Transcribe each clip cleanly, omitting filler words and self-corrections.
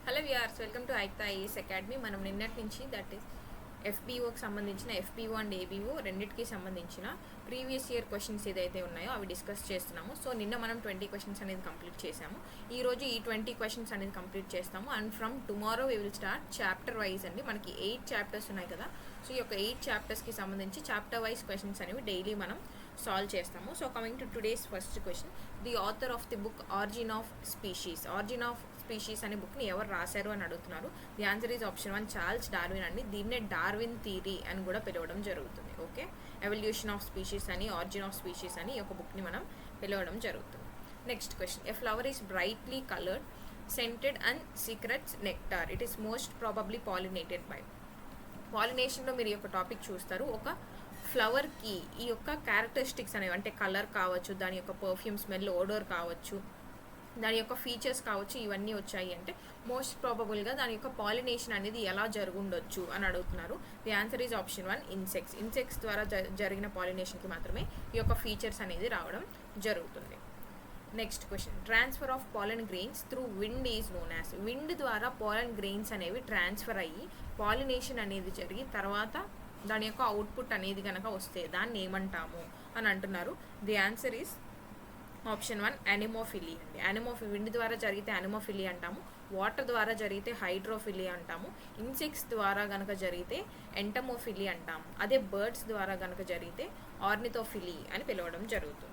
Hello viewers, welcome to Aikta IAS academy. మనం నిన్నటి నుంచి దట్ ఈస్ ఎఫ్బీఓకి సంబంధించిన ఎఫ్బీఓ అండ్ ఏబీఓ రెండింటికి సంబంధించిన ప్రీవియస్ ఇయర్ క్వశ్చన్స్ ఏదైతే ఉన్నాయో అవి డిస్కస్ చేస్తున్నాము. సో నిన్న మనం 20 క్వశ్చన్స్ అనేది కంప్లీట్ చేసాము. ఈరోజు ఈ 20 క్వశ్చన్స్ అనేది కంప్లీట్ చేస్తాము. And from tomorrow we will start chapter wise అండి. మనకి 8 చాప్టర్స్ ఉన్నాయి కదా. సో ఈ యొక్క 8 చాప్టర్స్కి సంబంధించి చాప్టర్ వైజ్ క్వశ్చన్స్ అనేవి డైలీ మనం సాల్వ్ చేస్తాము. So coming to today's first question, the author of the book Origin of Species. Origin of Species అనే బుక్ని ఎవరు రాశారు అని అడుగుతున్నారు. The answer is option 1, Charles Darwin అండి. దీన్నే డార్విన్ థియరీ అని కూడా పిలవడం జరుగుతుంది. ఓకే, ఎవల్యూషన్ ఆఫ్ స్పీషీస్ అని, ఆరిజిన్ ఆఫ్ స్పీషీస్ అని ఈ యొక్క బుక్ని మనం పిలవడం జరుగుతుంది. Next question, a flower is brightly coloured, scented and secretes nectar. It is most probably pollinated by. పాలినేషన్లో మీరు ఈ యొక్క టాపిక్ చూస్తారు. ఒక ఫ్లవర్కి ఈ యొక్క క్యారెక్టరిస్టిక్స్ అనేవి, అంటే కలర్ కావచ్చు, దాని యొక్క పర్ఫ్యూమ్ స్మెల్, ఓడోర్ కావచ్చు, దాని యొక్క ఫీచర్స్ కావచ్చు, ఇవన్నీ వచ్చాయి అంటే మోస్ట్ ప్రాబబుల్గా దాని యొక్క పాలినేషన్ అనేది ఎలా జరుగుండొచ్చు అని అడుగుతున్నారు. The answer is option 1, insects. Insects ద్వారా జరిగిన పాలినేషన్కి మాత్రమే ఈ యొక్క ఫీచర్స్ అనేది రావడం జరుగుతుంది. Next question, transfer of పాలన్ grains through wind is known as. Wind ద్వారా పాలన్ గ్రెయిన్స్ అనేవి ట్రాన్స్ఫర్ అయ్యి పాలినేషన్ అనేది జరిగి తర్వాత దాని యొక్క అవుట్పుట్ అనేది కనుక వస్తే దాన్ని ఏమంటాము అని అంటున్నారు. ది ఆన్సర్ ఈజ్ ఆప్షన్ 1, యానిమోఫిలీ అండి. విండ్ ద్వారా జరిగితే యానిమోఫిలీ అంటాము, వాటర్ ద్వారా జరిగితే హైడ్రోఫిలీ అంటాము, ఇన్సెక్ట్స్ ద్వారా కనుక జరిగితే ఎంటమోఫిలీ అంటాము, అదే బర్డ్స్ ద్వారా కనుక జరిగితే ఆర్నిథోఫిలీ అని పిలవడం జరుగుతుంది.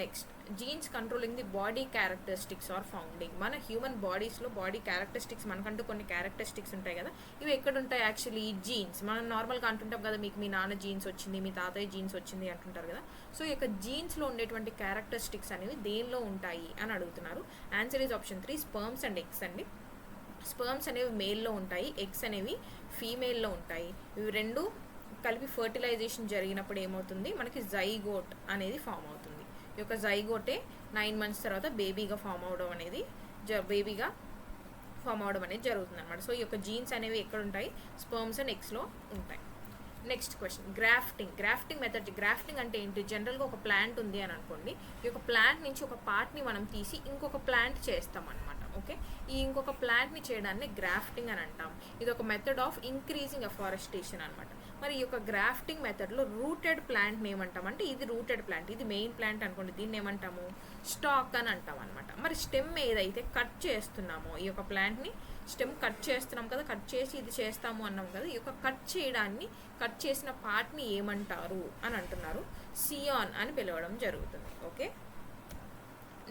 Next, genes controlling the body characteristics are founding. మన హ్యూమన్ బాడీస్లో బాడీ క్యారెక్టరిస్టిక్స్, మనకంటూ కొన్ని క్యారెక్టరిస్టిక్స్ ఉంటాయి కదా. ఇవి ఎక్కడ ఉంటాయి యాక్చువల్లీ? జీన్స్. మనం నార్మల్గా అంటుంటాం కదా, మీకు మీ నాన్న జీన్స్ వచ్చింది, మీ తాతయ్య జీన్స్ వచ్చింది అంటుంటారు కదా. సో ఈ యొక్క జీన్స్లో ఉండేటువంటి క్యారెక్టరిస్టిక్స్ అనేవి దేనిలో ఉంటాయి అని అడుగుతున్నారు. Answer is option 3, sperms and eggs అండి. స్పర్మ్స్ అనేవి మేల్లో ఉంటాయి, ఎగ్స్ అనేవి ఫీమేల్లో ఉంటాయి. ఇవి రెండు కలిపి ఫర్టిలైజేషన్ జరిగినప్పుడు ఏమవుతుంది, మనకి జైగోట్ అనేది ఫామ్ అవుతుంది. ఈ యొక్క జైగోటే 9 months తర్వాత బేబీగా ఫామ్ అవడం అనేది జరుగుతుంది అనమాట. సో ఈ యొక్క జీన్స్ అనేవి ఎక్కడ ఉంటాయి? స్పర్మ్స్ అండ్ ఎగ్స్లో ఉంటాయి. Next question, grafting method. Grafting అంటే ఏంటి? జనరల్గా ఒక ప్లాంట్ ఉంది అని అనుకోండి, ఈ యొక్క ప్లాంట్ నుంచి ఒక పార్ట్ని మనం తీసి ఇంకొక ప్లాంట్ చేస్తాం అనమాట. ఓకే, ఈ ఇంకొక ప్లాంట్ని చేయడాన్ని గ్రాఫ్టింగ్ అని అంటాం. ఇది ఒక మెథడ్ ఆఫ్ ఇంక్రీజింగ్ అఫారెస్టేషన్ అనమాట. మరి ఈ యొక్క గ్రాఫ్టింగ్ మెథడ్లో రూటెడ్ ప్లాంట్ని ఏమంటాం అంటే, ఇది రూటెడ్ ప్లాంట్, ఇది మెయిన్ ప్లాంట్ అనుకోండి, దీన్ని ఏమంటాము? స్టాక్ అని అంటాం అనమాట. మరి స్టెమ్ ఏదైతే కట్ చేస్తున్నామో, ఈ యొక్క ప్లాంట్ని స్టెమ్ కట్ చేస్తున్నాం కదా, కట్ చేసి ఇది చేస్తాము అన్నాం కదా, ఈ యొక్క కట్ చేసిన పార్ట్ని ఏమంటారు అని అంటున్నారు. సియాన్ అని పిలవడం జరుగుతుంది. Okay,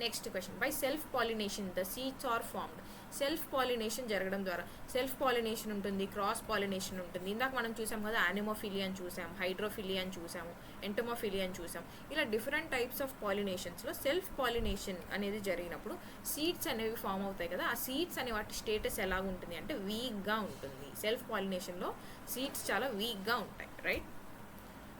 next question, by self pollination the seeds are formed. Self pollination జరగడం ద్వారా, సెల్ఫ్ పాలినేషన్ ఉంటుంది, క్రాస్ పాలినేషన్ ఉంటుంది. ఇందాక మనం చూసాం కదా, యానిమోఫిలీ అని చూసాం, హైడ్రోఫిలీ అని చూసాము, ఎంటమోఫిలీ అని చూసాం. ఇలా డిఫరెంట్ టైప్స్ ఆఫ్ పాలినేషన్స్లో సెల్ఫ్ పాలినేషన్ అనేది జరిగినప్పుడు సీడ్స్ అనేవి ఫామ్ అవుతాయి కదా. ఆ సీడ్స్ అనే వాటి స్టేటస్ ఎలా ఉంటుంది అంటే వీక్గా ఉంటుంది. సెల్ఫ్ పాలినేషన్లో సీడ్స్ చాలా వీక్గా ఉంటాయి, right.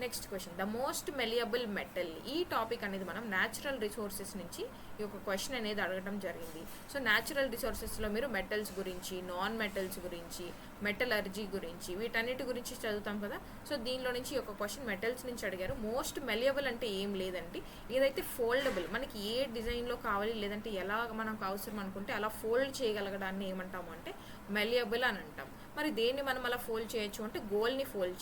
Next question, the most malleable metal. ఈ టాపిక్ అనేది మనం న్యాచురల్ రిసోర్సెస్ నుంచి ఈ యొక్క క్వశ్చన్ అనేది అడగడం జరిగింది. సో న్యాచురల్ రిసోర్సెస్లో మీరు మెటల్స్ గురించి, నాన్ మెటల్స్ గురించి, మెటలర్జీ గురించి, వీటన్నిటి గురించి చదువుతాం కదా. సో దీనిలో నుంచి ఒక క్వశ్చన్ మెటల్స్ నుంచి అడిగారు. మోస్ట్ మెలియబుల్ అంటే ఏం లేదండి, ఏదైతే ఫోల్డబుల్, మనకి ఏ డిజైన్లో కావాలి లేదంటే ఎలా మనకు అవసరం అనుకుంటే అలా ఫోల్డ్ చేయగలగడాన్ని ఏమంటాము అంటే మెలియబుల్ అని అంటాం. మరి దేన్ని మనం అలా ఫోల్డ్ చేయొచ్చు అంటే గోల్డ్ని ఫోల్డ్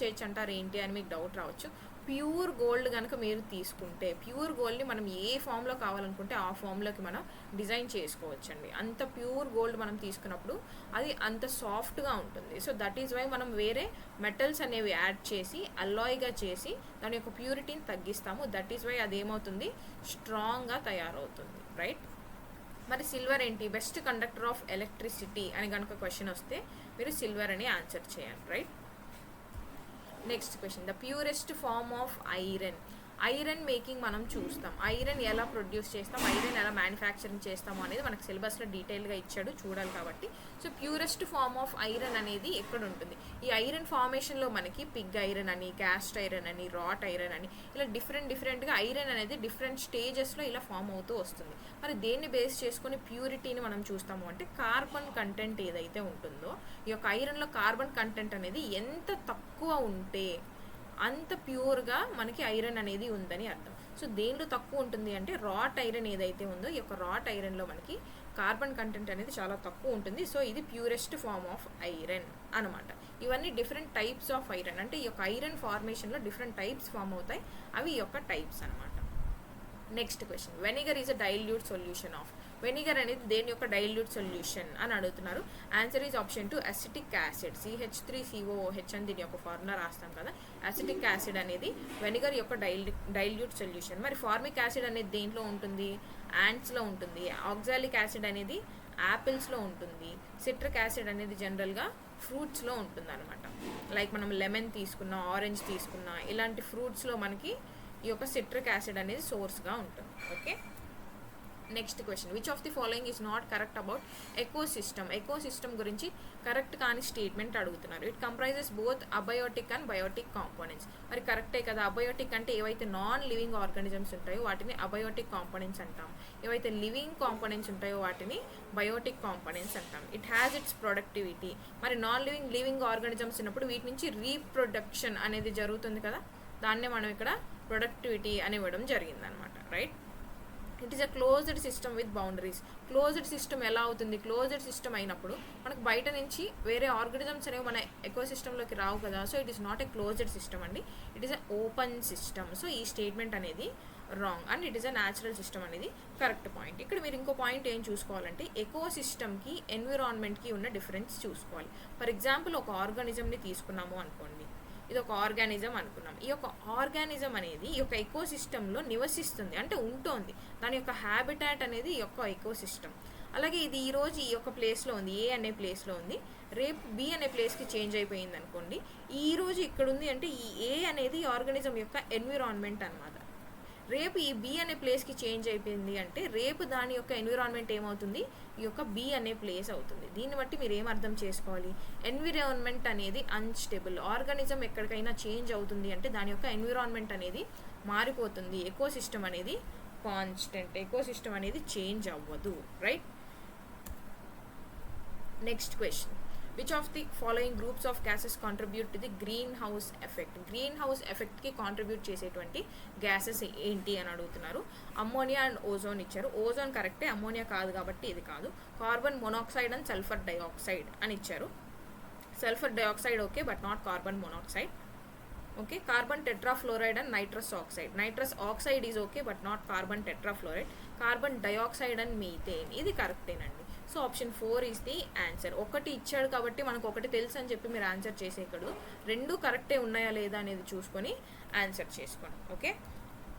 చేయొచ్చు అంటారు ఏంటి అని మీకు డౌట్ రావచ్చు. ప్యూర్ గోల్డ్ కనుక మీరు తీసుకుంటే, ప్యూర్ గోల్డ్ని మనం ఏ ఫామ్లో కావాలనుకుంటే ఆ ఫామ్లోకి మనం డిజైన్ చేసుకోవచ్చండి. అంత ప్యూర్ గోల్డ్ మనం తీసుకున్నప్పుడు అది అంత సాఫ్ట్గా ఉంటుంది. సో దట్ ఈజ్ వై మనం వేరే మెటల్స్ అనేవి యాడ్ చేసి అల్లాయ్గా చేసి దాని యొక్క ప్యూరిటీని తగ్గిస్తాము. దట్ ఈజ్ వై అది ఏమవుతుంది, స్ట్రాంగ్గా తయారవుతుంది, రైట్. మరి సిల్వర్ ఏంటి? బెస్ట్ కండక్టర్ ఆఫ్ ఎలక్ట్రిసిటీ అని కనుక క్వశ్చన్ వస్తే మీరు సిల్వర్ అని ఆన్సర్ చేయాలి, right. Next question, the purest form of iron. Iron making మనం చూస్తాం, ఐరన్ ఎలా ప్రొడ్యూస్ చేస్తాం, ఐరన్ ఎలా మ్యానుఫ్యాక్చరింగ్ చేస్తాము అనేది మనకు సిలబస్లో డీటెయిల్గా ఇచ్చాడు, చూడాలి కాబట్టి. So purest form of iron అనేది ఎక్కడ ఉంటుంది? ఈ ఐరన్ ఫార్మేషన్లో మనకి పిగ్ ఐరన్ అని, క్యాస్ట్ ఐరన్ అని, రాట్ ఐరన్ అని ఇలా డిఫరెంట్గా ఐరన్ అనేది డిఫరెంట్ స్టేజెస్లో ఇలా ఫామ్ అవుతూ వస్తుంది. మరి దేన్ని బేస్ చేసుకొని ప్యూరిటీని మనం చూస్తాము అంటే కార్బన్ కంటెంట్ ఏదైతే ఉంటుందో, ఈ యొక్క ఐరన్లో కార్బన్ కంటెంట్ అనేది ఎంత తక్కువ ఉంటే అంత ప్యూర్గా మనకి ఐరన్ అనేది ఉందని అర్థం. సో దేంట్లో తక్కువ ఉంటుంది అంటే రాట్ ఐరన్ ఏదైతే ఉందో, ఈ యొక్క రాట్ ఐరన్లో మనకి కార్బన్ కంటెంట్ అనేది చాలా తక్కువ ఉంటుంది. సో ఇది ప్యూరెస్ట్ ఫార్మ్ ఆఫ్ ఐరన్ అనమాట. ఇవన్నీ డిఫరెంట్ టైప్స్ ఆఫ్ ఐరన్, అంటే ఈ యొక్క ఐరన్ ఫార్మేషన్లో డిఫరెంట్ టైప్స్ ఫామ్ అవుతాయి, అవి ఈ యొక్క టైప్స్ అనమాట. Next question, vinegar is a dilute solution of. Vinegar అనేది దేని యొక్క డైల్యూట్ సొల్యూషన్ అని అడుగుతున్నారు. Answer is option 2 acetic acid, CH3COOH అని దీని యొక్క ఫార్ములా రాస్తాం కదా. అసిటిక్ యాసిడ్ అనేది వెనిగర్ యొక్క డైల్యూట్ సొల్యూషన్. మరి ఫార్మిక్ యాసిడ్ అనేది దేంట్లో ఉంటుంది? యాంట్స్లో ఉంటుంది. ఆక్సాలిక్ యాసిడ్ అనేది యాపిల్స్లో ఉంటుంది. సిట్రిక్ యాసిడ్ అనేది జనరల్గా ఫ్రూట్స్లో ఉంటుంది అనమాట. లైక్ మనం లెమన్ తీసుకున్నా, ఆరెంజ్ తీసుకున్నా, ఇలాంటి ఫ్రూట్స్లో మనకి ఈ యొక్క సిట్రిక్ యాసిడ్ అనేది సోర్స్గా ఉంటుంది. Okay, next question, which of the following is not correct about ecosystem. Ecosystem గురించి కరెక్ట్ కాని స్టేట్మెంట్ అడుగుతున్నారు. It comprises both abiotic and biotic components. మరి కరెక్టే కదా. అబయోటిక్ అంటే ఏవైతే నాన్ లివింగ్ ఆర్గానిజమ్స్ ఉంటాయో వాటిని అబయోటిక్ కాంపోనెంట్స్ అంటాం. ఏవైతే లివింగ్ కాంపోనెంట్స్ ఉంటాయో వాటిని బయోటిక్ కాంపోనెంట్స్ అంటాం. It has its productivity. మరి నాన్ లివింగ్ ఆర్గానిజమ్స్ ఉన్నప్పుడు వీటి నుంచి రీప్రొడక్షన్ అనేది జరుగుతుంది కదా, దాన్నే మనం ఇక్కడ ప్రొడక్టివిటీ అని ఇవ్వడం జరిగిందనమాట. Right. It is a closed system with boundaries. Closed system ఎలా అవుతుంది? క్లోజ్డ్ సిస్టమ్ అయినప్పుడు మనకు బయట నుంచి వేరే ఆర్గానిజమ్స్ అనేవి మన ఎకో సిస్టంలోకి రావు కదా. So it is not a closed system అండి, it is a open system. So ఈ స్టేట్మెంట్ అనేది wrong and it is a natural system అనేది కరెక్ట్ పాయింట్. ఇక్కడ మీరు ఇంకో పాయింట్ ఏం చూసుకోవాలంటే ఎకో సిస్టమ్కి ఎన్విరాన్మెంట్కి ఉన్న డిఫరెన్స్ చూసుకోవాలి. ఫర్ ఎగ్జాంపుల్ ఒక ఆర్గానిజంని తీసుకున్నాము అనుకోండి, ఇది ఒక ఆర్గానిజం అనుకున్నాం. ఈ యొక్క ఆర్గానిజం అనేది ఈ యొక్క ఎకోసిస్టంలో నివసిస్తుంది, అంటే ఉంటుంది. దాని యొక్క హ్యాబిటాట్ అనేది ఈ యొక్క ఎకోసిస్టమ్. అలాగే ఇది ఈరోజు ఈ యొక్క ప్లేస్లో ఉంది, ఏ అనే ప్లేస్లో ఉంది, రేపు బి అనే ప్లేస్కి చేంజ్ అయిపోయింది అనుకోండి. ఈరోజు ఇక్కడ ఉంది అంటే ఈ ఏ అనేది ఆర్గానిజం యొక్క ఎన్విరాన్మెంట్ అనమాట. రేపు ఈ బి అనే ప్లేస్కి చేంజ్ అయిపోయింది అంటే రేపు దాని యొక్క ఎన్విరాన్మెంట్ ఏమవుతుంది? ఈ యొక్క బి అనే ప్లేస్ అవుతుంది. దీన్ని బట్టి మీరు ఏం అర్థం చేసుకోవాలి? ఎన్విరాన్మెంట్ అనేది అన్స్టేబుల్. ఆర్గానిజం ఎక్కడికైనా చేంజ్ అవుతుంది అంటే దాని యొక్క ఎన్విరాన్మెంట్ అనేది మారిపోతుంది. ఎకోసిస్టమ్ అనేది కాన్స్టెంట్, ఎకోసిస్టమ్ అనేది చేంజ్ అవ్వదు. Right. Next question, which of the following groups of gases contribute to the green house effect. Green house ఎఫెక్ట్కి కాంట్రిబ్యూట్ చేసేటువంటి గ్యాసెస్ ఏంటి అని అడుగుతున్నారు. అమ్మోనియా అండ్ ఓజోన్ ఇచ్చారు. ఓజోన్ కరెక్టే, అమ్మోనియా కాదు కాబట్టి ఇది కాదు. Carbon monoxide and sulphur dioxide అని ఇచ్చారు. Sulphur dioxide okay, but not carbon monoxide. Okay, carbon tetrafluoride and nitrous oxide. Nitrous oxide is okay, but not carbon tetrafluoride. Carbon dioxide and methane, ఇది కరెక్టేనండి. So option 4 is the answer. ఒకటి ఇచ్చాడు కాబట్టి మనకు ఒకటి తెలుసు అని చెప్పి మీరు ఆన్సర్ చేసేయకూడదు. రెండు కరెక్టే ఉన్నాయా లేదా అనేది చూసుకొని ఆన్సర్ చేసుకోండి. Okay,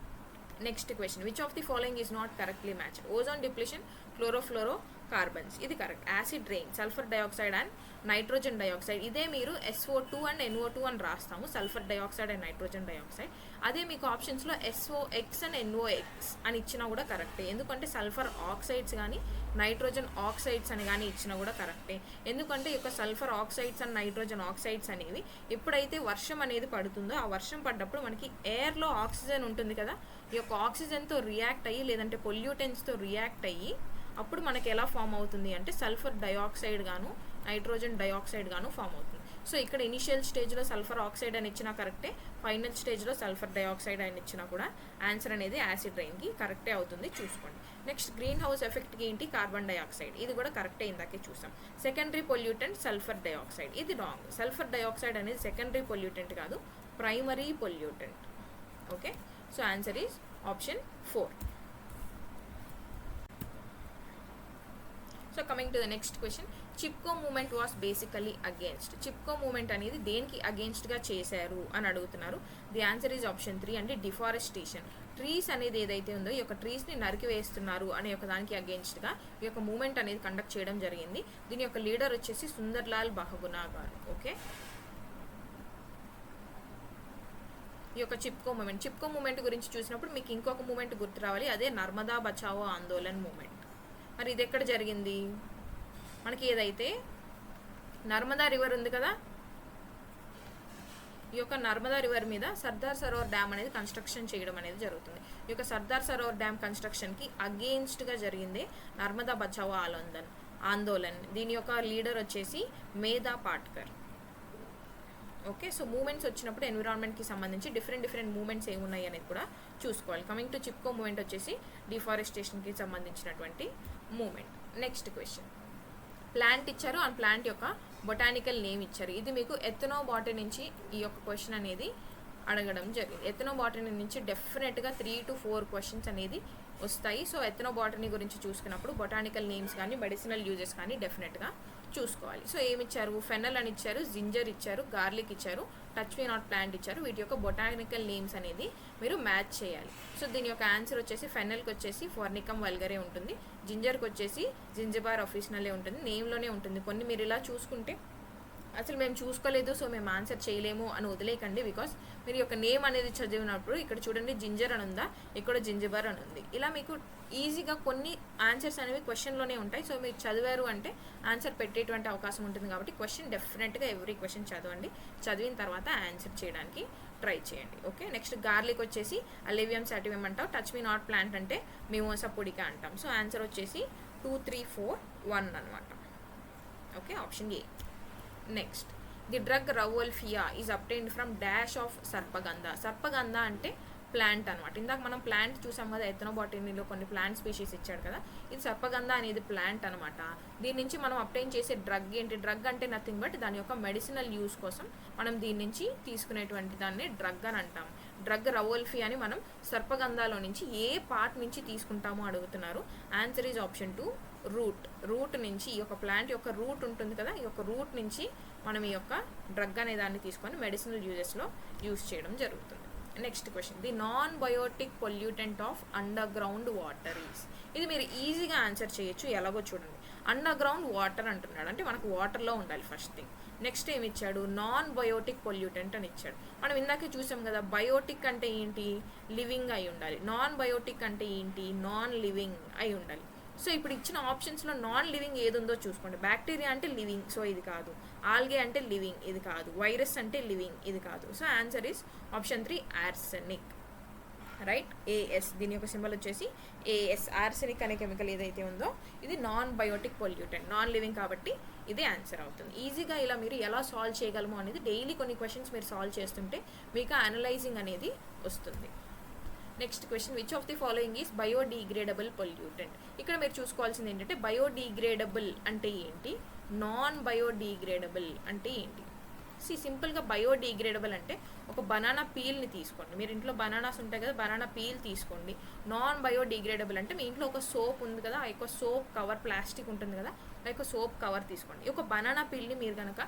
next question, which of the following is not correctly matched. Ozone depletion, chlorofluorocarbons, ఇది correct. Acid rain, sulphur dioxide and nitrogen dioxide. ఇదే మీరు SO2 అండ్ NO2 అని రాస్తాము, sulphur dioxide and nitrogen dioxide. అదే మీకు ఆప్షన్స్లో SOX and NOx అని ఇచ్చినా కూడా కరెక్టే, ఎందుకంటే సల్ఫర్ ఆక్సైడ్స్ కానీ నైట్రోజన్ ఆక్సైడ్స్ అని కానీ ఇచ్చినా కూడా కరెక్టే. ఎందుకంటే ఈ యొక్క sulphur oxides and nitrogen oxides అనేవి ఎప్పుడైతే వర్షం అనేది పడుతుందో ఆ వర్షం పడ్డప్పుడు మనకి ఎయిర్లో ఆక్సిజన్ ఉంటుంది కదా, ఈ యొక్క ఆక్సిజన్తో రియాక్ట్ అయ్యి లేదంటే పొల్యూటెంట్స్తో రియాక్ట్ అయ్యి అప్పుడు మనకి ఎలా ఫామ్ అవుతుంది అంటే సల్ఫర్ డైఆక్సైడ్ గాను నైట్రోజన్ డైఆక్సైడ్ గాను ఫామ్ అవుతుంది. సో ఇక్కడ ఇనిషియల్ స్టేజ్లో సల్ఫర్ ఆక్సైడ్ అని ఇచ్చినా కరెక్టే, ఫైనల్ స్టేజ్లో సల్ఫర్ డైఆక్సైడ్ అని ఇచ్చినా కూడా ఆన్సర్ అనేది యాసిడ్ రెయిన్కి కరెక్టే అవుతుంది, చూసుకోండి. నెక్స్ట్ గ్రీన్ హౌస్ ఎఫెక్ట్కి ఏంటి? కార్బన్ డైఆక్సైడ్, ఇది కూడా కరెక్టే, ఇందాకే చూసాం. సెకండరీ పొల్యూటెంట్ సల్ఫర్ డైఆక్సైడ్, ఇది రాంగ్. సల్ఫర్ డైఆక్సైడ్ అనేది సెకండరీ పొల్యూటెంట్ కాదు, primary pollutant. Okay, so answer is option 4. So coming to the next question, Chipko movement was basically against. Chipko movement అనేది దేనికి అగేన్స్ట్గా చేశారు అని అడుగుతున్నారు. ది ఆన్సర్ ఈజ్ ఆప్షన్ 3 అంటే deforestation. Trees అనేది ఏదైతే ఉందో ఈ యొక్క ట్రీస్ని నరికి వేస్తున్నారు అనే యొక్క దానికి అగేన్స్ట్గా ఈ యొక్క మూమెంట్ అనేది కండక్ట్ చేయడం జరిగింది. దీని యొక్క లీడర్ వచ్చేసి సుందర్లాల్ బహగునా గారు. ఓకే, ఈ యొక్క చిప్కో మూమెంట్ గురించి చూసినప్పుడు మీకు ఇంకొక మూమెంట్ గుర్తు రావాలి, అదే నర్మదా బచావో ఆందోళన్ మూమెంట్. మరి ఇది ఎక్కడ జరిగింది? మనకి ఏదైతే నర్మదా రివర్ ఉంది కదా, ఈ యొక్క నర్మదా రివర్ మీద సర్దార్ సరోవర్ డ్యామ్ అనేది కన్స్ట్రక్షన్ చేయడం అనేది జరుగుతుంది. ఈ యొక్క సర్దార్ సరోవర్ డ్యామ్ కన్స్ట్రక్షన్కి అగెయిన్స్ట్గా జరిగిందే నర్మదా బచావో ఆందోళన్. దీని యొక్క లీడర్ వచ్చేసి మేధా పాట్కర్. ఓకే, సో మూమెంట్స్ వచ్చినప్పుడు ఎన్విరాన్మెంట్కి సంబంధించి డిఫరెంట్ మూమెంట్స్ ఏమున్నాయి అనేది కూడా చూసుకోవాలి. కమింగ్ టు చిప్కో మూమెంట్ వచ్చేసి డిఫారెస్టేషన్కి సంబంధించినటువంటి మూమెంట్. నెక్స్ట్ క్వశ్చన్, ప్లాంట్ ఇచ్చారు, ఆ ప్లాంట్ యొక్క బొటానికల్ నేమ్ ఇచ్చారు. ఇది మీకు ఎథనోబాటనీ నుంచి ఈ యొక్క క్వశ్చన్ అనేది అడగడం జరిగింది. ఎథనోబాటనీ నుంచి డెఫినెట్గా 3 to 4 క్వశ్చన్స్ అనేది వస్తాయి. సో ఎథనోబాటనీ గురించి చూసుకున్నప్పుడు బొటానికల్ నేమ్స్ కానీ మెడిసినల్ యూజెస్ కానీ డెఫినెట్గా చూసుకోవాలి. సో ఏమి ఇచ్చారు, ఫెనల్ అని ఇచ్చారు, జింజర్ ఇచ్చారు, గార్లిక్ ఇచ్చారు, టచ్ మీ నాట్ ప్లాంట్ ఇచ్చారు. వీటి యొక్క బొటానికల్ నేమ్స్ అనేది మీరు మ్యాచ్ చేయాలి. సో దీని యొక్క ఆన్సర్ వచ్చేసి ఫెనల్కి వచ్చేసి ఫార్నికమ్ వల్గరే ఉంటుంది, జింజర్కి వచ్చేసి జింజబార్ ఆఫీషనలే ఉంటుంది, నేమ్లోనే ఉంటుంది. కొన్ని మీరు ఇలా చూసుకుంటే అసలు మేము చూసుకోలేదు సో మేము ఆన్సర్ చేయలేము అని వదిలేకండి. బికాస్ మీరు యొక్క నేమ్ అనేది చదివినప్పుడు ఇక్కడ చూడండి జింజర్ అని ఉందా, ఇక్కడ జింజబార్ అని ఉంది. ఇలా మీకు ఈజీగా కొన్ని ఆన్సర్స్ అనేవి క్వశ్చన్లోనే ఉంటాయి. సో మీరు చదివారు అంటే ఆన్సర్ పెట్టేటువంటి అవకాశం ఉంటుంది. కాబట్టి క్వశ్చన్ డెఫినెట్గా ఎవ్రీ క్వశ్చన్ చదవండి, చదివిన తర్వాత ఆన్సర్ చేయడానికి ట్రై చేయండి. ఓకే, నెక్స్ట్ గార్లిక్ వచ్చేసి అలివియం సాటివం అంటాం, టచ్ మీ నాట్ ప్లాంట్ అంటే మిమోసా పొడికా అంటాం. సో ఆన్సర్ వచ్చేసి 2, 3, 4, 1 అనమాట. Okay, option A. Next, the drug rauwolfia is obtained from dash of sarpagandha. Sarpagandha అంటే ప్లాంట్ అనమాట. ఇందాక మనం ప్లాంట్ చూసాం కదా, ఎథనోబాటనీలో కొన్ని ప్లాంట్ స్పీషీస్ ఇచ్చాడు కదా, ఇది సర్పగంధ అనేది ప్లాంట్ అనమాట. దీని నుంచి మనం అబ్టైన్ చేసే డ్రగ్ ఏంటి, డ్రగ్ అంటే నథింగ్ బట్ దాని యొక్క మెడిసినల్ యూస్ కోసం మనం దీని నుంచి తీసుకునేటువంటి దాన్ని డ్రగ్ అని అంటాం. డ్రగ్ రవోల్ఫియా అని మనం సర్పగంధాలో నుంచి ఏ పార్ట్ నుంచి తీసుకుంటామో అడుగుతున్నారు. ఆన్సర్ ఈజ్ ఆప్షన్ 2, రూట్ నుంచి. ఈ యొక్క ప్లాంట్ యొక్క రూట్ ఉంటుంది కదా, ఈ యొక్క రూట్ నుంచి మనం ఈ యొక్క డ్రగ్ అనే దాన్ని తీసుకొని మెడిసినల్ యూజెస్లో యూజ్ చేయడం జరుగుతుంది. Next question, the non biotic pollutant of underground water is. ఇది మీరు ఈజీగా ఆన్సర్ చేయొచ్చు. ఎలాగో చూడండి, అండర్ గ్రౌండ్ వాటర్ అంటున్నాడు అంటే మనకు వాటర్లో ఉండాలి ఫస్ట్ థింగ్. నెక్స్ట్ ఏమి ఇచ్చాడు, నాన్ బయోటిక్ పొల్యూటెంట్ అని ఇచ్చాడు. మనం ఇందాకే చూసాం కదా, బయోటిక్ అంటే ఏంటి, లివింగ్ అయి ఉండాలి. నాన్ బయోటిక్ అంటే ఏంటి, నాన్ లివింగ్ అయి ఉండాలి. సో ఇప్పుడు ఇచ్చిన ఆప్షన్స్లో నాన్ లివింగ్ ఏది ఉందో చూసుకోండి. బ్యాక్టీరియా అంటే లివింగ్, సో ఇది కాదు. ఆల్గే అంటే లివింగ్, ఇది కాదు. వైరస్ అంటే లివింగ్, ఇది కాదు. So answer is option 3, arsenic. Right, A S. దీని యొక్క సింబల్ వచ్చేసి ఏఎస్. ఆర్సెనిక్ అనే కెమికల్ ఏదైతే ఉందో ఇది non biotic pollutant, non living, కాబట్టి ఇది ఆన్సర్ అవుతుంది. ఈజీగా ఇలా మీరు ఎలా సాల్వ్ చేయగలము అనేది డైలీ కొన్ని క్వశ్చన్స్ మీరు సాల్వ్ చేస్తుంటే మీకు అనలైజింగ్ అనేది వస్తుంది. Next question, which of the following is biodegradable pollutant. ఇక్కడ మీరు చూసుకోవాల్సింది ఏంటంటే బయోడిగ్రేడబుల్ అంటే ఏంటి, నాన్ బయోడిగ్రేడబుల్ అంటే ఏంటి. సింపుల్గా బయోడిగ్రేడబుల్ అంటే ఒక బనానా పీల్ని తీసుకోండి. మీరు ఇంట్లో బనానాస్ ఉంటాయి కదా, బనానా పీల్ తీసుకోండి. నాన్ బయోడిగ్రేడబుల్ అంటే మీ ఇంట్లో ఒక సోప్ ఉంది కదా, ఆ యొక్క సోప్ కవర్ ప్లాస్టిక్ ఉంటుంది కదా, ఆ యొక్క సోప్ కవర్ తీసుకోండి. ఒక బనానా పీల్ని మీరు కనుక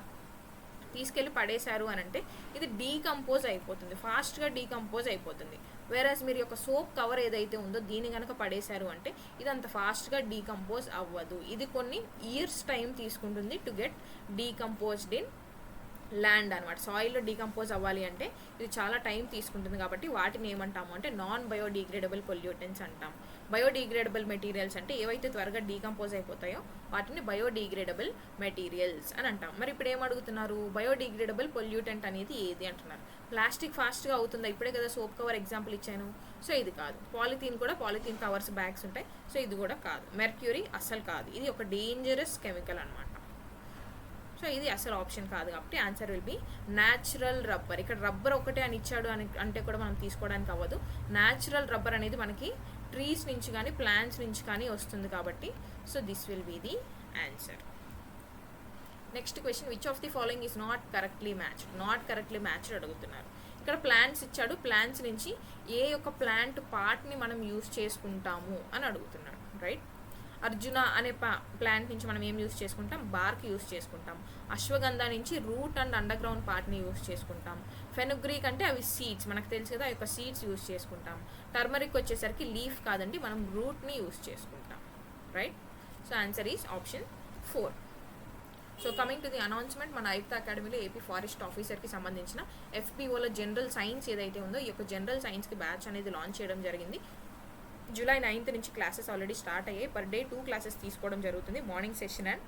తీసుకెళ్ళి పడేశారు అని అంటే ఇది డీకంపోజ్ అయిపోతుంది, ఫాస్ట్గా డీకంపోజ్ అయిపోతుంది. వేరేస్ మీరు యొక్క సోప్ కవర్ ఏదైతే ఉందో దీన్ని కనుక పడేశారు అంటే ఇది అంత ఫాస్ట్గా డీకంపోజ్ అవ్వదు. ఇది కొన్ని ఇయర్స్ టైం తీసుకుంటుంది to get decomposed in land అనమాట. సాయిల్లో డీకంపోజ్ అవ్వాలి అంటే ఇది చాలా టైం తీసుకుంటుంది. కాబట్టి వాటిని ఏమంటాము అంటే నాన్ బయోడిగ్రేడబుల్ పొల్యూటెంట్స్ అంటాం. బయోడిగ్రేడబుల్ మెటీరియల్స్ అంటే ఏవైతే త్వరగా డీకంపోజ్ అయిపోతాయో వాటిని బయోడిగ్రేడబుల్ మెటీరియల్స్ అని అంటాం. మరి ఇప్పుడు ఏమడుగుతున్నారు, బయోడిగ్రేడబుల్ పొల్యూటెంట్ అనేది ఏది అంటున్నారు. ప్లాస్టిక్ ఫాస్ట్గా అవుతుందా, ఇప్పుడే కదా సోప్ కవర్ ఎగ్జాంపుల్ ఇచ్చాను. సో ఇది కాదు. పాలిథీన్ కూడా, పాలిథీన్ కవర్స్ బ్యాగ్స్ ఉంటాయి, సో ఇది కూడా కాదు. మెర్క్యూరీ అస్సలు కాదు, ఇది ఒక డేంజరస్ కెమికల్ అనమాట. సో ఇది అసలు ఆప్షన్ కాదు. కాబట్టి answer will be natural rubber. ఇక్కడ రబ్బర్ ఒకటే అని ఇచ్చాడు అని అంటే కూడా మనం తీసుకోవడానికి అవ్వదు. న్యాచురల్ రబ్బర్ అనేది మనకి ట్రీస్ నుంచి కానీ ప్లాంట్స్ నుంచి కానీ వస్తుంది కాబట్టి so this will be the answer. Next question, which of the following is not correctly matched. Not correctly matched అడుగుతున్నారు. ఇక్కడ ప్లాంట్స్ ఇచ్చాడు, ప్లాంట్స్ నుంచి ఏ యొక్క ప్లాంట్ పార్ట్ని మనం యూస్ చేసుకుంటాము అని అడుగుతున్నాడు. రైట్, అర్జున అనే ప్లాంట్ నుంచి మనం ఏం యూస్ చేసుకుంటాం, బార్క్ యూస్ చేసుకుంటాం. అశ్వగంధ నుంచి రూట్ అండ్ అండర్ గ్రౌండ్ పార్ట్ని యూస్ చేసుకుంటాం. ఫెనుగ్రీక్ అంటే అవి సీడ్స్, మనకు తెలుసు కదా, ఆ యొక్క సీడ్స్ యూస్ చేసుకుంటాం. టర్మరిక్ వచ్చేసరికి లీఫ్ కాదండి, మనం రూట్ని యూస్ చేసుకుంటాం. Right, so answer is option 4. So coming to the announcement, మన ఆయుక్త అకాడమీలో ఏపీ ఫారెస్ట్ ఆఫీసర్కి సంబంధించిన ఎఫ్పిఓలో జనరల్ సైన్స్ ఏదైతే ఉందో ఈ యొక్క జనరల్ సైన్స్కి బ్యాచ్ అనేది లాంచ్ చేయడం జరిగింది. జూలై 9th నుంచి క్లాసెస్ ఆల్రెడీ స్టార్ట్ అయ్యాయి. పర్ డే 2 క్లాసెస్ తీసుకోవడం జరుగుతుంది, morning session and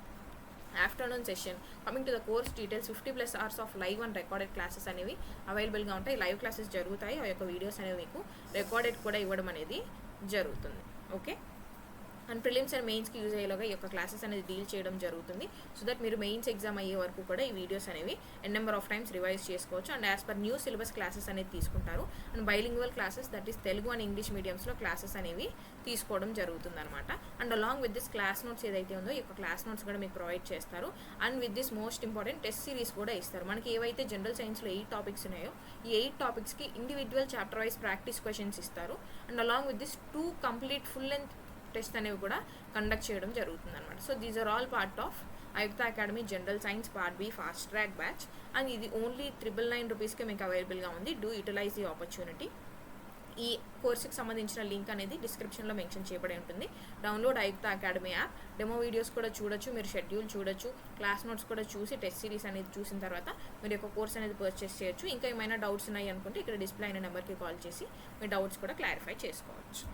afternoon session. Coming to the course details, 50+ hours of live and recorded classes అనేవి అవైలబుల్గా ఉంటాయి. లైవ్ క్లాసెస్ జరుగుతాయి, ఆ యొక్క వీడియోస్ అనేవి మీకు రికార్డెడ్ కూడా ఇవ్వడం అనేది జరుగుతుంది. ఓకే, అండ్ ప్రిలిమ్స్ అండ్ మెయిన్స్కి యూజ్ అయ్యేలాగా ఈ యొక్క క్లాసెస్ అనేది డీల్ చేయడం జరుగుతుంది. సో దట్ మీరు మెయిన్స్ ఎగ్జామ్ అయ్యే వరకు కూడా ఈ వీడియోస్ అనేవి నెంబర్ ఆఫ్ టైమ్స్ రివైజ్ చేసుకోవచ్చు. And as per new syllabus classes అనేది తీసుకుంటారు. And bilingual classes, that is Telugu and English మీడియంస్లో క్లాసెస్ అనేవి తీసుకోవడం జరుగుతుంది అనమాట. And along with this class notes ఏదైతే ఉందో ఈ యొక్క క్లాస్ నోట్స్ కూడా మీకు ప్రొవైడ్ చేస్తారు. And with this most important test series కూడా ఇస్తారు. మనకి ఏవైతే జనరల్ సైన్స్లో 8 టాపిక్స్ ఉన్నాయో ఈ 8 టాపిక్స్కి individual chapter wise practice questions ఇస్తారు. And along with this 2 complete full length test అనేవి కూడా కండక్ట్ చేయడం జరుగుతుంది అనమాట. So these are all part of Aayukta academy general science part B fast track batch. And ఇది ఓన్లీ 999 రూపీస్కి మీకు అవైలబుల్గా ఉంది. Do utilise the opportunity. ఈ కోర్సుకి సంబంధించిన లింక్ అనేది డిస్క్రిప్షన్లో మెన్షన్ చేయబడి ఉంటుంది. Download Aayukta academy app. Demo videos కూడా చూడొచ్చు, మీరు షెడ్యూల్ చూడొచ్చు, క్లాస్ నోట్స్ కూడా చూసి టెస్ట్ సిరీస్ అనేది చూసిన తర్వాత మీరు యొక్క కోర్స్ అనేది పర్చేస్ చేయొచ్చు. ఇంకా ఏమైనా డౌట్స్ ఉన్నాయి అనుకుంటే ఇక్కడ డిస్ప్లే అయిన నెంబర్కి కాల్ చేసి మీ డౌట్స్ కూడా క్లారిఫై చేసుకోవచ్చు.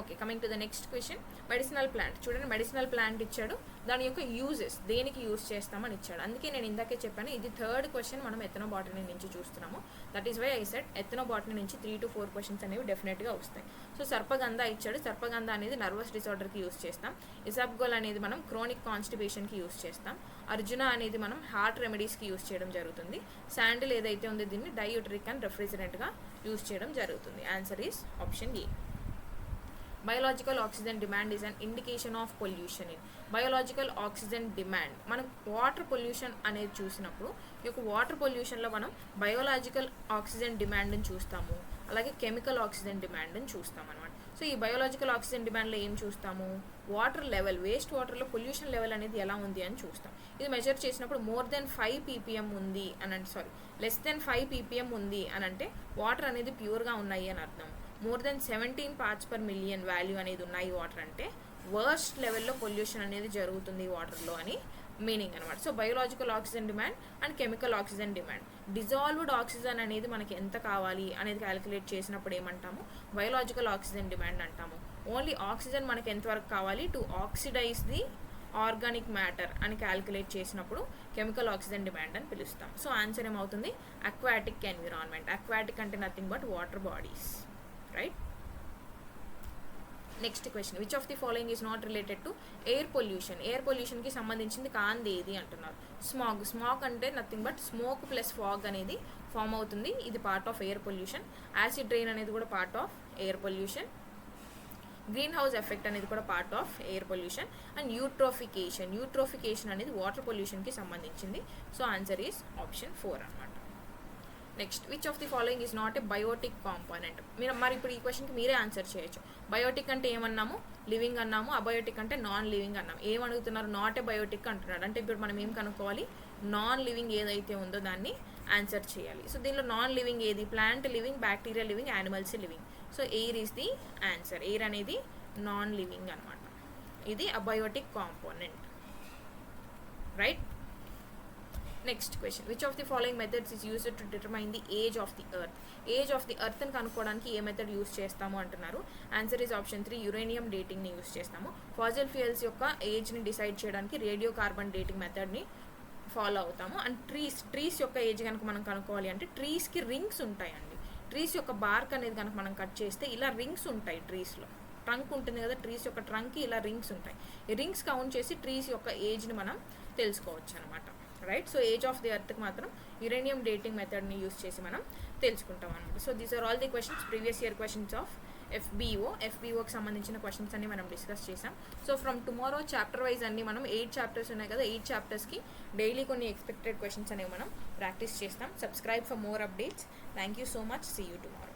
Okay, coming to the next question. Medicinal plant. చూడండి, మెడిసినల్ ప్లాంట్ ఇచ్చాడు, దాని యొక్క యూజెస్ దేనికి యూజ్ చేస్తామని ఇచ్చాడు. అందుకే నేను ఇందాకే చెప్పాను ఇది 3rd క్వశ్చన్ మనం ఎథనోబాటనీ నుంచి చూస్తున్నాము. That is why I said ethnobotany నుంచి 3 to 4 క్వశ్చన్స్ అనేవి డెఫినెట్గా వస్తాయి. సో సర్పగంధ ఇచ్చాడు, సర్పగంధ అనేది నర్వస్ డిసార్డర్కి యూజ్ చేస్తాం. ఇసాబ్గోల్ అనేది మనం క్రోనిక్ కాన్స్టిపేషన్కి యూజ్ చేస్తాం. అర్జున అనేది మనం హార్ట్ రెమెడీస్కి యూజ్ చేయడం జరుగుతుంది. శాండిల్ ఏదైతే ఉందో దీన్ని డైయూటరిక్ అండ్ రెఫ్రిజరెంట్గా యూజ్ చేయడం జరుగుతుంది. Answer is option A. Biological oxygen demand is an indication of pollution in. Biological oxygen demand మనం వాటర్ పొల్యూషన్ అనేది చూసినప్పుడు ఈ యొక్క వాటర్ పొల్యూషన్లో మనం బయోలాజికల్ ఆక్సిజన్ డిమాండ్ని చూస్తాము, అలాగే కెమికల్ ఆక్సిజన్ డిమాండ్ని చూస్తాం అనమాట. సో ఈ బయోలాజికల్ ఆక్సిజన్ డిమాండ్లో ఏం చూస్తాము, వాటర్ లెవెల్, వేస్ట్ వాటర్లో పొల్యూషన్ లెవెల్ అనేది ఎలా ఉంది అని చూస్తాం. ఇది మెజర్ చేసినప్పుడు మోర్ దెన్ 5 ppm ఉంది అని అంటే, సారీ లెస్ దెన్ 5 ppm ఉంది అని అంటే వాటర్ అనేది ప్యూర్గా ఉన్నాయి అని అర్థం. More than 17 parts per million value అనేది ఉన్నాయి వాటర్ అంటే వర్స్ట్ లెవెల్లో పొల్యూషన్ అనేది జరుగుతుంది వాటర్లో అని మీనింగ్ అనమాట. So biological oxygen demand and chemical oxygen demand. Dissolved oxygen అనేది మనకి ఎంత కావాలి అనేది క్యాలిక్యులేట్ చేసినప్పుడు ఏమంటాము, బయోలాజికల్ ఆక్సిజన్ డిమాండ్ అంటాము. ఓన్లీ ఆక్సిజన్ మనకి ఎంతవరకు కావాలి, to oxidise the organic matter అని క్యాలిక్యులేట్ చేసినప్పుడు కెమికల్ ఆక్సిజన్ డిమాండ్ అని పిలుస్తాం. సో ఆన్సర్ ఏమవుతుంది, అక్వాటిక్ ఎన్విరాన్మెంట్. అక్వాటిక్ అంటే nothing but water bodies, right. Next question, which of the following is not related to air pollution. Air పొల్యూషన్కి సంబంధించింది కాంది ఏది అంటున్నారు. స్మాగ్. స్మాగ్ అంటే nothing but smoke plus fog అనేది ఫామ్ అవుతుంది, ఇది part of air pollution. Acid rain అనేది కూడా part of air pollution. Green house effect అనేది కూడా part of air pollution. And eutrophication. Eutrophication అనేది వాటర్ పొల్యూషన్కి సంబంధించింది. సో ఆన్సర్ ఈజ్ ఆప్షన్ 4 అనమాట. Next, which of the following is not a biotic component. మీరు మరి ఇప్పుడు ఈ క్వశ్చన్కి మీరే ఆన్సర్ చేయొచ్చు. బయోటిక్ అంటే ఏమన్నాము, లివింగ్ అన్నాము. అబయోటిక్ అంటే నాన్ లివింగ్ అన్నాము. ఏమడుగుతున్నారు, నాట్ ఏ బయోటిక్ అంటున్నాడు. అంటే ఇప్పుడు మనం ఏం కనుక్కోవాలి, నాన్ లివింగ్ ఏదైతే ఉందో దాన్ని ఆన్సర్ చేయాలి. సో దీనిలో నాన్ లివింగ్ ఏది, plant living, bacteria living, animals living. So air is the answer. Air అనేది నాన్ లివింగ్ అనమాట, ఇది abiotic component, right. Next question, which of the following methods is used to determine the age of the earth. Age of the ఎర్త్ని కనుక్కోవడానికి ఏ method use చేస్తాము అంటున్నారు. Answer is option 3, uranium డేటింగ్ని use చేస్తాము. Fossil fuels యొక్క ఏజ్ని decide చేయడానికి రేడియో కార్బన్ డేటింగ్ మెథడ్ని ఫాలో అవుతాము. అండ్ ట్రీస్ యొక్క ఏజ్ కనుక మనం కనుక్కోవాలి అంటే ట్రీస్కి రింగ్స్ ఉంటాయండి. ట్రీస్ యొక్క బార్క్ అనేది కనుక మనం కట్ చేస్తే ఇలా రింగ్స్ ఉంటాయి. ట్రీస్లో ట్రంక్ ఉంటుంది కదా, ట్రీస్ యొక్క ట్రంక్కి ఇలా రింగ్స్ ఉంటాయి. ఈ రింగ్స్ కౌంట్ చేసి ట్రీస్ యొక్క ఏజ్ని మనం తెలుసుకోవచ్చు అనమాట, right. So age of the ఎర్త్కి మాత్రం యురేనియం డేటింగ్ మెథడ్ని యూజ్ చేసి మనం తెలుసుకుంటాం అనమాట. So these are all the questions, previous year questions of ఎఫ్బిఓకి సంబంధించిన క్వశ్చన్స్ అన్ని మనం డిస్కస్ చేసాం. So from tomorrow chapter wise అన్ని మనం 8 చాప్టర్స్ ఉన్నాయి కదా, 8 చాప్టర్స్కి డైలీ కొన్ని ఎక్స్పెక్టెడ్ క్వశ్చన్స్ అనేవి మనం ప్రాక్టీస్ చేస్తాం. Subscribe for more updates. Thank you so much. See you tomorrow.